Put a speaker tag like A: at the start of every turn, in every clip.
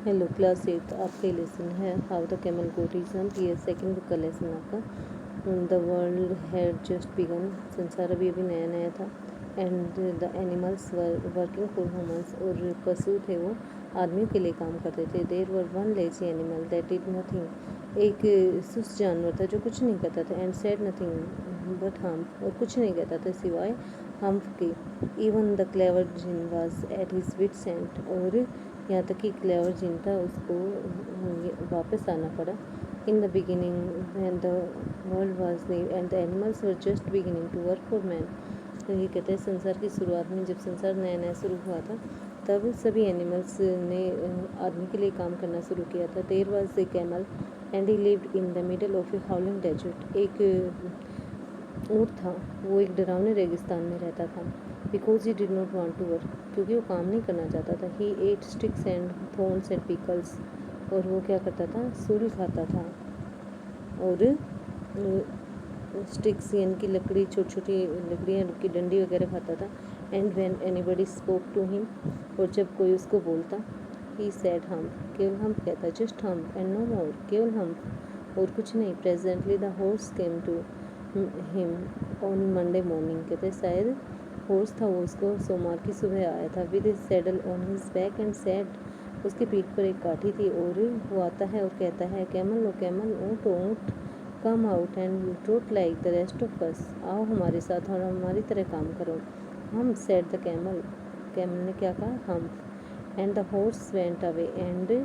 A: Hello class 8 आपका lesson है how the camel go exam. ये सेकंड बुक का लेसन आपका। The world had just begun, संसार अभी अभी नया नया था। And the animals were working for humans, और पशु थे वो आदमियों के लिए काम करते थे। There were one lazy animal that did nothing, एक सुस्त जानवर था जो कुछ नहीं करता था। And said nothing but harm, और कुछ नहीं कहता था सिवाय हार्म के। Even the clever jinn was at his wits end, और यहाँ तक कि क्लेवर जिन था उसको वापस आना पड़ा। In the beginning and the world was new and the animals were just beginning to work for man. तो ये कहते हैं संसार की शुरुआत में, जब संसार नया नया शुरू हुआ था तब सभी एनिमल्स ने आदमी के लिए काम करना शुरू किया था। There was a camel and he lived in the middle of a howling desert, एक ऊँट था वो एक डरावने रेगिस्तान में रहता था। Because he did not want to work, क्योंकि वो काम नहीं करना चाहता था। He ate sticks and thorns and pickles, और वो क्या करता था, सूल खाता था और स्टिक्स यानी कि लकड़ी, छोटी छोटी लकड़ियाँ की डंडी वगैरह खाता था। And when anybody spoke to him, और जब कोई उसको बोलता, ही सेड हम, केवल हम कहता, जस्ट हम एंड नो मोर, केवल हम और कुछ नहीं। Presently the horse came to him on Monday morning, कहते शायद हॉर्स था वो उसको सोमवार की सुबह आया था। With his saddle on his back and said, उसके पीठ पर एक काठी थी और वो आता है और कहता है, कैमल ओ कैमल, ऊँट ऊँट, come out and trout like the rest of us, आओ हमारे साथ और हमारी तरह काम करो। हम, सेड द कैमल, कैमल ने क्या कहा, हम। And the horse went away and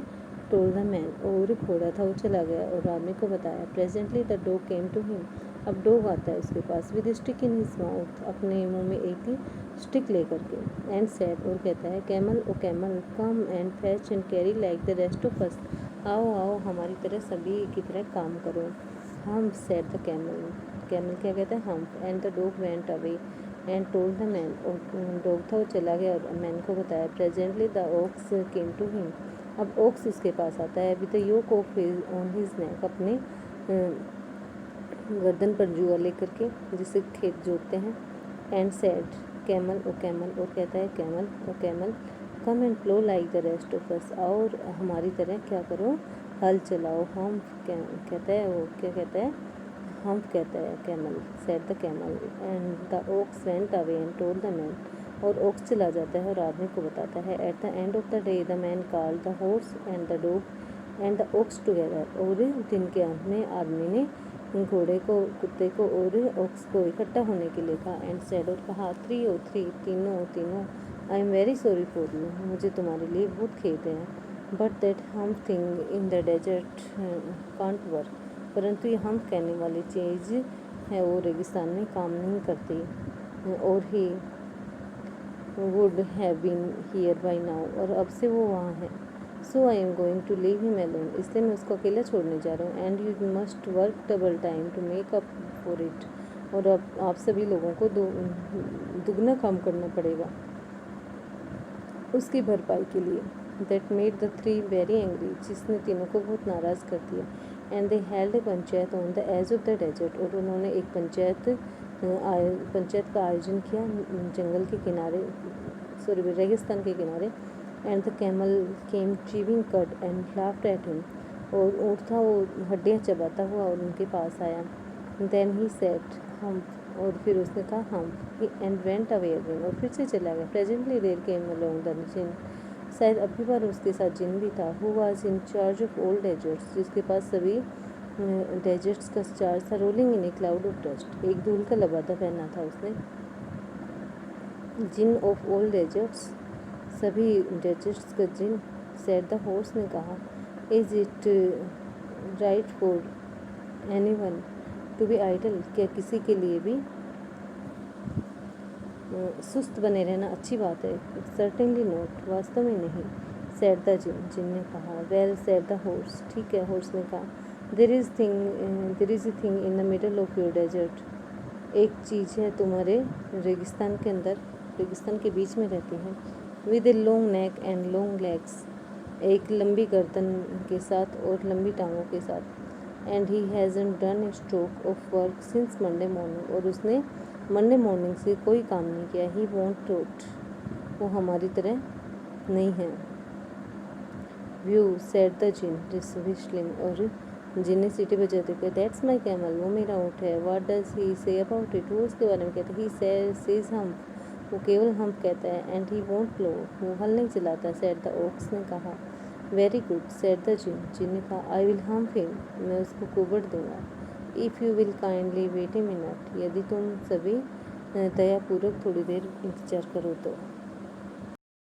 A: told the man, और घोड़ा था वो चला गया और आदमी को बताया। Presently the dog came to him, अब डॉग आता है उसके पास। With stick in his mouth, अपने मुंह में एक स्टिक लेकर के। एंड सेड, और कहता है, camel O camel, come and fetch and carry like the rest of us, आओ आओ हमारी तरह सभी की तरह काम करो। हम, सेड द कैमल, कैमल क्या कहता है, हम। And the dog went away and told the man, और डॉग था वो चला गया और मैन को बताया। Presently the ox came to him, अब ओक्स इसके पास आता है। With the yoke off on his neck, अपने गर्दन पर जुआ लेकर के, जिसे खेत जोतते हैं। And said, camel O camel, और कहता है, camel O camel, come and plough like the rest of us, और हमारी तरह क्या करो, हल चलाओ। हम, कहता है वो, क्या कहता है, हम कहता है camel, said the camel. And the ox went away and told the man, और ओक्स चला जाता है और आदमी को बताता है। At the end of the day the man called the horse and the dog and the ox together, और दिन के अंत में आदमी ने घोड़े को, कुत्ते को और ओक्स को इकट्ठा होने के लिए कहा। एंड सेड, और कहा, 3 ओ 3, तीनों तीनों, I am very sorry for you, मुझे तुम्हारे लिए बहुत खेद है। But that humph thing in the desert can't work, परंतु ये हम कहने वाली चीज़ है वो रेगिस्तान में काम नहीं करती। और he would have been here by now, और अब से वो वहाँ है। So I am going to leave him alone, इसलिए मैं उसको अकेला छोड़ने जा रहा हूँ। And you must work double time to make up for it, और अब आप सभी लोगों को दुगना काम करना पड़ेगा उसकी भरपाई के लिए। That made the 3 very angry, जिसने तीनों को बहुत नाराज़ कर दिया। And they held a panchayat on the edge of the desert, और उन्होंने एक पंचायत का आयोजन किया जंगल के किनारे, सॉरी रेगिस्तान के किनारे। And the camel came chewing cut and laughed at him, और ऊँट था वो हड्डियाँ चबाता हुआ और उनके पास आया। देन ही सेड, हम, और फिर उसने कहा, हम। एंड वेंट अवे अगेन, और फिर से चला गया। Presently there came along the jinn, शायद अभी बार उसके साथ जिन भी था। Who was in charge of all deserts, जिसके पास सभी डेजर्ट्स का चार्ज था। Rolling in a cloud of dust, एक धूल का लबादा पहना था उसने। जिन ऑफ ऑल डेजर्ट्स, सभी डेजर्ट्स का जिन। सेड द हॉर्स ने कहा, is it right for anyone to be idle, क्या किसी के लिए भी सुस्त बने रहना अच्छी बात है? सर्टेनली नॉट, वास्तव में नहीं। सेड द जिन, जिन ने कहा। वेल, सेड द हॉर्स, ठीक है, हॉर्स ने कहा। There is a thing in the middle of your desert, एक चीज़ है तुम्हारे रेगिस्तान के अंदर, रेगिस्तान के बीच में रहती है। With a long neck and long legs, एक लंबी गर्दन के साथ और लंबी टांगों के साथ। And he hasn't done a stroke of work since Monday morning, और उसने मंडे मॉर्निंग से कोई काम नहीं किया। ही वॉन्ट टोट, वो हमारी तरह नहीं है। व्यू सेड द जिन जिस विस्लिंग, और जिन ने सीटी बजाते हुए, दैट्स माई कैमल, वो मेरा ऊँट है। What does he say about it, वो उसके बारे में कहता है। ही सेज हम, वो केवल हम कहता है। एंड ही वोंट प्लो, वो हल नहीं चलाता। सेड द ओक्स ने कहा। वेरी गुड सेड द जिन, जिन ने कहा। आई विल हार्म हिम, मैं उसको कुबड़ दूंगा। If you will kindly wait a minute, यदि तुम सभी दयापूर्वक थोड़ी देर इंतजार करो तो।